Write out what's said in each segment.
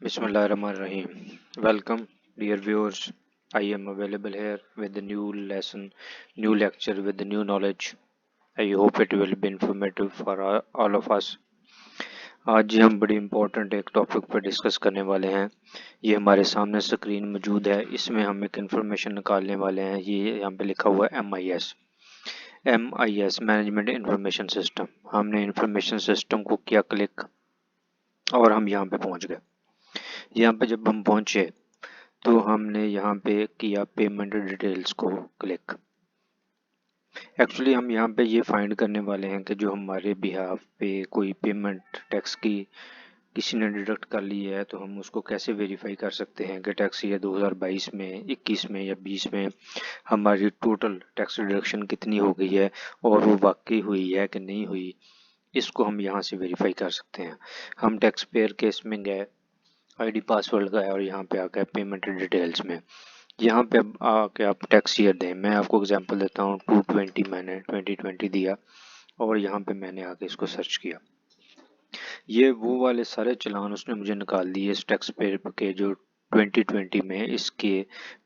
Bismillahirrahmanirrahim. Welcome, dear viewers. I am available here with a new lesson, new lecture with the new knowledge. I hope it will be informative for all of us. आज हम बड़ी important एक topic पर discuss करने वाले हैं। ये हमारे सामने स्क्रीन मौजूद है, इसमें हम एक इन्फॉर्मेशन निकालने वाले हैं। ये यहाँ पे लिखा हुआ है MIS मैनेजमेंट इंफॉर्मेशन सिस्टम। हमने इंफॉर्मेशन सिस्टम को किया क्लिक और हम यहाँ पे पहुँच गए। यहाँ पे जब हम पहुंचे तो हमने यहाँ पे किया पेमेंट डिटेल्स को क्लिक। एक्चुअली हम यहाँ पे ये फाइंड करने वाले हैं कि जो हमारे बिहाफ पे कोई पेमेंट टैक्स की किसी ने डिडक्ट कर ली है तो हम उसको कैसे वेरीफाई कर सकते हैं कि टैक्स ईयर 2022 में, 21 में या 20 में हमारी टोटल टैक्स डिडक्शन कितनी हो गई है और वो वाकई हुई है कि नहीं हुई। इसको हम यहाँ से वेरीफाई कर सकते हैं। हम टैक्स पेयर केस में गए, आईडी पासवर्ड लगाया और यहाँ पे आ गया पेमेंट डिटेल्स में। यहाँ पे अब आके आप टैक्स ईयर दें। मैं आपको एग्जांपल देता हूँ 220 मैंने 2020 दिया और यहाँ पे मैंने आके इसको सर्च किया। ये वो वाले सारे चलान उसने मुझे निकाल दिए इस टैक्स पेयर के जो 2020 में इसके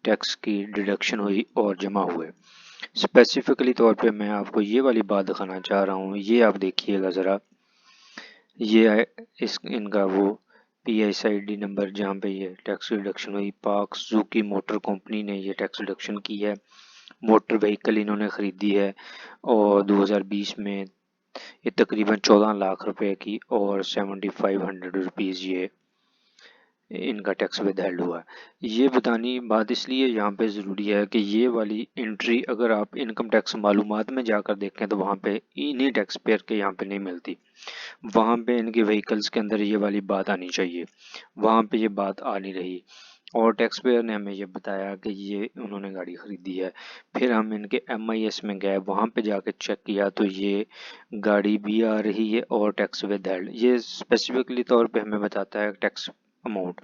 टैक्स की डिडक्शन हुई और जमा हुए। स्पेसिफिकली तौर पे मैं आपको ये वाली बात दिखाना चाह रहा हूँ। ये आप देखिएगा ज़रा, ये है इनका वो PID नंबर जहाँ पे ये टैक्स रिडक्शन हुई। पाक सुजुकी मोटर कंपनी ने ये टैक्स रिडक्शन की है। मोटर व्हीकल इन्होंने ख़रीदी है और 2020 में ये तकरीबन 14 लाख रुपए की और 7500 रुपीज़ ये इनका टैक्स विदहेल्ड हुआ। ये बतानी बात इसलिए यहाँ पे ज़रूरी है कि ये वाली एंट्री अगर आप इनकम टैक्स मालूमात में जाकर देखें तो वहाँ पे इन्हीं टैक्स पेयर के यहाँ पे नहीं मिलती। वहाँ पे इनके व्हीकल्स के अंदर ये वाली बात आनी चाहिए, वहाँ पे ये बात आ नहीं रही। और टैक्स पेयर ने हमें ये बताया कि ये उन्होंने गाड़ी ख़रीदी है। फिर हम इनके MIS में गए, वहाँ पे जाके चेक किया तो ये गाड़ी भी आ रही है और टैक्स विदहेल्ड। ये स्पेसिफिकली तौर पे हमें बताता है टैक्स अमाउंट।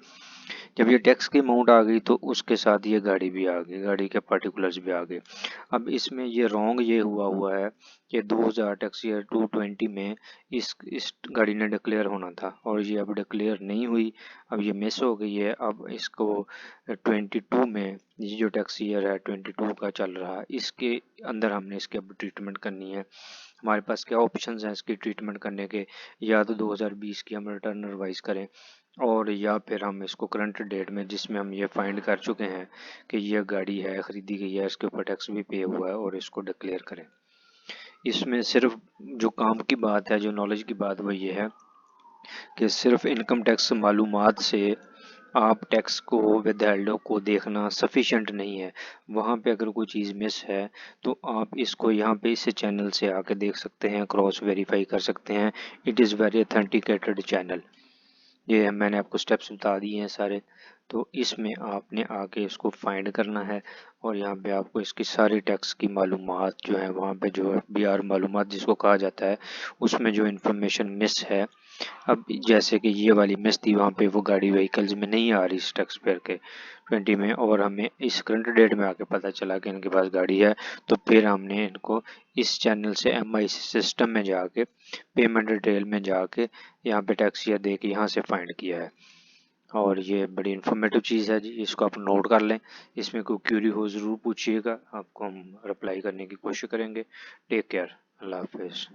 जब ये टैक्स की अमाउंट आ गई तो उसके साथ ये गाड़ी भी आ गई, गाड़ी के पार्टिकुलर्स भी आ गए। अब इसमें ये रॉन्ग ये हुआ है कि 2000 टैक्स ईयर 220 में इस गाड़ी ने डिक्लेयर होना था और ये अब डिक्लेयर नहीं हुई, अब ये मिस हो गई है। अब इसको 22 में, ये जो टैक्स ईयर है 22 का चल रहा है, इसके अंदर हमने इसकी अब ट्रीटमेंट करनी है। हमारे पास क्या ऑप्शंस हैं इसकी ट्रीटमेंट करने के? या तो 2020 की हम रिटर्न रिवाइज करें और या फिर हम इसको करंट डेट में, जिसमें हम ये फाइंड कर चुके हैं कि ये गाड़ी है, ख़रीदी गई है, इसके ऊपर टैक्स भी पे हुआ है, और इसको डिक्लेयर करें। इसमें सिर्फ जो काम की बात है, जो नॉलेज की बात, वो ये है कि सिर्फ इनकम टैक्स मालूमात से आप टैक्स को विदहेल्ड को देखना सफिशेंट नहीं है। वहाँ पे अगर कोई चीज़ मिस है तो आप इसको यहाँ पे इस चैनल से आके देख सकते हैं, क्रॉस वेरीफाई कर सकते हैं। It is very authenticated channel. ये मैंने आपको स्टेप्स बता दिए हैं सारे, तो इसमें आपने आके इसको फाइंड करना है और यहाँ पे आपको इसकी सारी टैक्स की मालूमात जो है, वहाँ पे जो BR मालूमात जिसको कहा जाता है, उसमें जो इन्फॉर्मेशन मिस है, अब जैसे कि ये वाली मिस थी, वहाँ पे वो गाड़ी व्हीकल्स में नहीं आ रही इस टैक्स पेयर के 20 में, और हमें इस करंट डेट में आके पता चला कि इनके पास गाड़ी है। तो फिर हमने इनको इस चैनल से MIS सिस्टम में जाके पेमेंट डिटेल में जाके यहाँ पे टैक्स ईयर दे के यहाँ से फाइंड किया है। और ये बड़ी इन्फॉर्मेटिव चीज़ है जी, इसको आप नोट कर लें। इसमें कोई क्यूरी हो ज़रूर पूछिएगा, आपको हम रिप्लाई करने की कोशिश करेंगे। टेक केयर, अल्लाह हाफिज़।